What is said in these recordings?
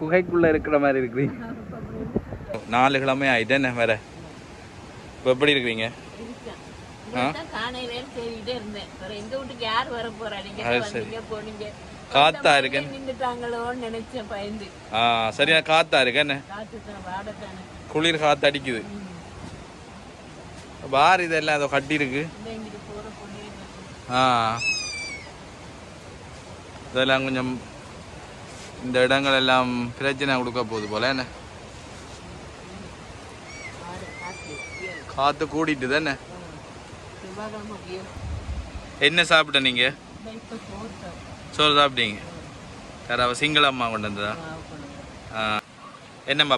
குகைக்குள்ள இருக்கிற மாதிரி இருக்கிறீங்க. 4 கிழமை ஆயிட்டு என்ன வேற இப்போ எப்படி இருக்கிறீங்க? காத்தா இருக்கு சரியா காத்தா இருக்கு என்ன குளிர் காத்து அடிக்குது. பார் இதெல்லாம் அதோ கட்டி இருக்கு. இதெல்லாம் கொஞ்சம் இந்த இடங்கள் எல்லாம் பிரச்சனை கொடுக்க போகுது போல என்ன காத்து கூடிட்டு தானே. என்ன சாப்பிட்ட நீங்க? சோறு சாப்பிட்டீங்க. யாராவது சிங்கள அம்மா கொண்டு வந்ததா? என்னம்மா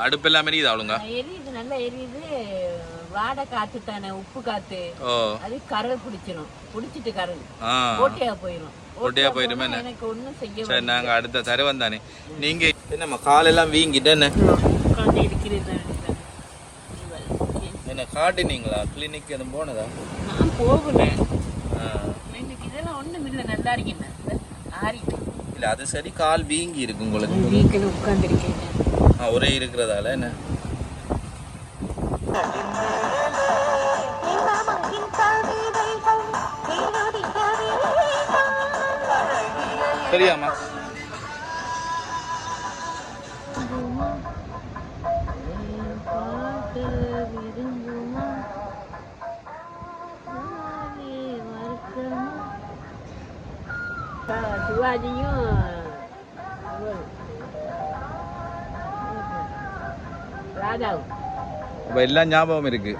அடுப்பு எல்லாம் எரியுது அவளுங்க? எரியுது, நல்லா எரியுது. வாடை காத்து தானே, உப்பு காத்து. அது கரல் பிடிச்சிரும், பிடிச்சிட்டு கரல் ஓட்டையா போயிடும். ஓட்டையா போயிடுமே. எனக்கு ஒன்றும் செய்ய. சரி, நாங்க அடுத்த தருவம் தானே. நீங்க என்னம்மா காலெல்லாம் வீங்கிட்டு என்ன இருக்கிறது? என்ன காட்டினீங்களா? கிளினிக் எதுவும் போனதா? நான் போகல. எனக்கு இதெல்லாம் ஒண்ணும் இல்லை, நல்லா இருக்கேன். இல்ல அது சரி, கால் வீங்கி இருக்கு உங்களுக்கு. வீக்கில் உட்காந்துருக்கேன். ஒரே இருக்கிறதால என்ன சரியாமா? சிவாஜியும் ராஜாவும் எல்லாம் ஞாபகம் இருக்கு.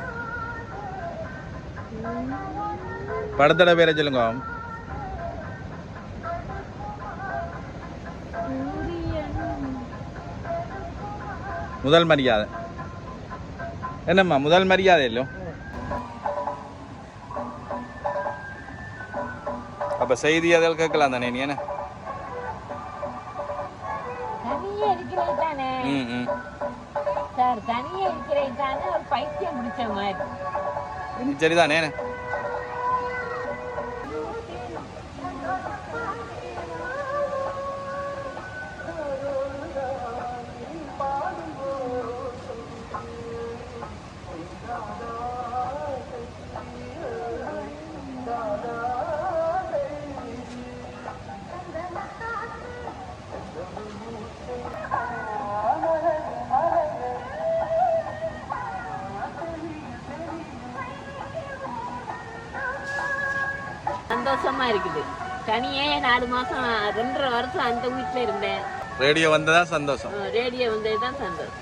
படத்தோட பேரை சொல்லுங்க. முதல் மரியாதை. என்னம்மா முதல் மரியாதை இல்லோ? அப்ப செய்தி அதில் கேட்கலாம் தானே நீ? என்ன சரிதானே? சந்தோஷமா இருக்குது. தனியே 4 மாசம் 2.5 வருஷம் அந்த வீட்டுல இருந்தேன். ரேடியோ வந்ததா சந்தோஷம். ரேடியோ வந்ததுதான் சந்தோஷம்.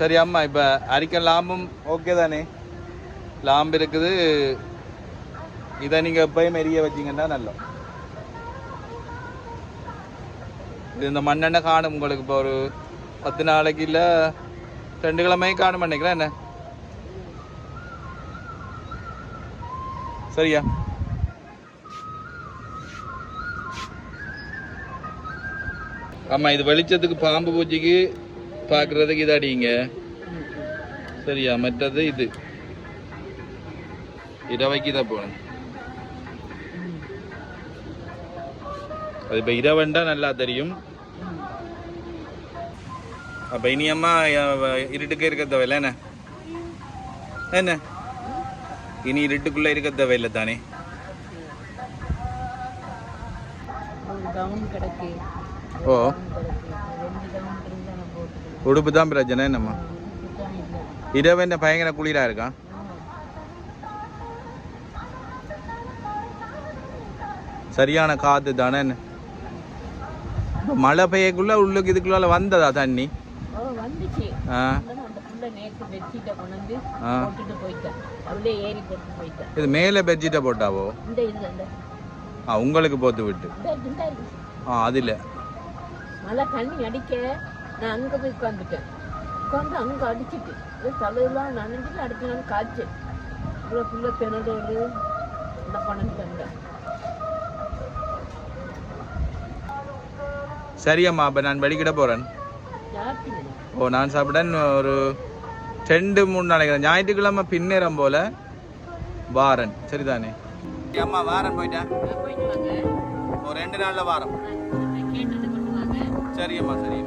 சரி அம்மா, இப்ப அரிக்க லாம்பும் ஓகே தானே? லாம்பு இருக்குது. இதை நீங்க எப்பயும் எரிய வச்சீங்கன்னா நல்லா. இது இந்த மண்ணெண்ணெய் காணும் உங்களுக்கு. இப்போ ஒரு 10 நாளைக்கு இல்லை 2 கிழமையும் காணும் நினைக்கிறேன். என்ன சரியா? ஆமா, இது வெளிச்சத்துக்கு பாம்பு பூச்சிக்கு பார்க்கறதுக்கு இது அடிங்க. சரியா? மற்றது இது இரவைக்கு தான் போகணும். அது இப்போ இரவண்டா நல்லா தெரியும். அப்போ இனியம்மா இருட்டுக்கே இருக்க தேவையில்ல. என்ன என்ன இனி இருட்டுக்குள்ளே இருக்க தேவையில்லை தானே? ஓ, உடுப்பு தான் பிரச்சனை. என்னம்மா இரவு என்ன பயங்கர குளிராக இருக்கா? சரியான காத்து தானே? என்ன மழை பெய்யக்குள்ள உள்ளுக்கு இதுக்குள்ள வந்ததா தண்ணி? இது மேல பெட்ஷீட்டை போட்டாவோ? உங்களுக்கு போட்டு விட்டு அதுல மழை தண்ணி அடிக்க நான் அங்க போய் உட்காந்துட்டேன். உட்காந்து அங்க அடிச்சுட்டு தலையெல்லாம் நனைஞ்சிட்டு அடுத்த நாள் காய்ச்சி புள்ள திணறோடு இந்த பணம் தந்தேன். சரியம்மா, அப்ப நான் வெளிக்கிட போறேன். ஓ, நான் சாப்பிட்டேன் ஒரு 2-3 நாளைக்கு. ஞாயிற்றுக்கிழமை பின்னேறம் போல வாரன் சரிதானே அம்மா வாரன் போயிட்டேன் போயிட்டு வாங்க ஒரு 2 நாள்ல வாரம் கேட்டது கொண்டு வாங்க சரி அம்மா சரி